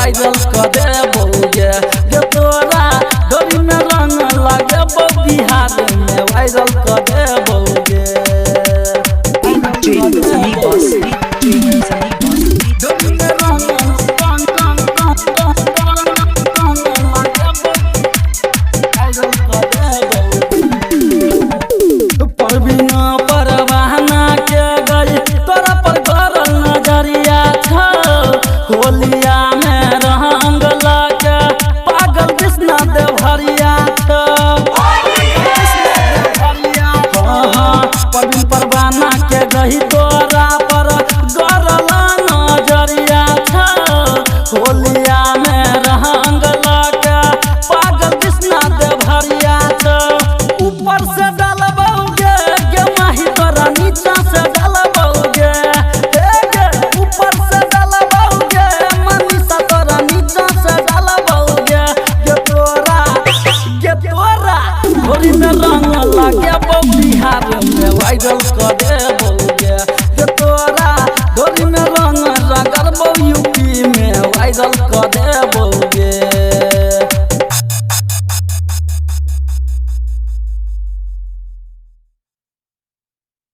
viral कर देबोगे गे तोरा डोरी में रंग लगेबो बिहार में वायरल कर देबोगे होलिया में रंग लगे पागल कृष्णा देवहरिया प्रवीण परवाना के गही तोरा पर गरला नजरिया होलिया में रंग लगे पागल कृष्णा देवहरिया ऊपर से डालबोगे गे माही तोरा नीचा से डालबोगे ऊपर से रंग लगे बिहार में वायरल कर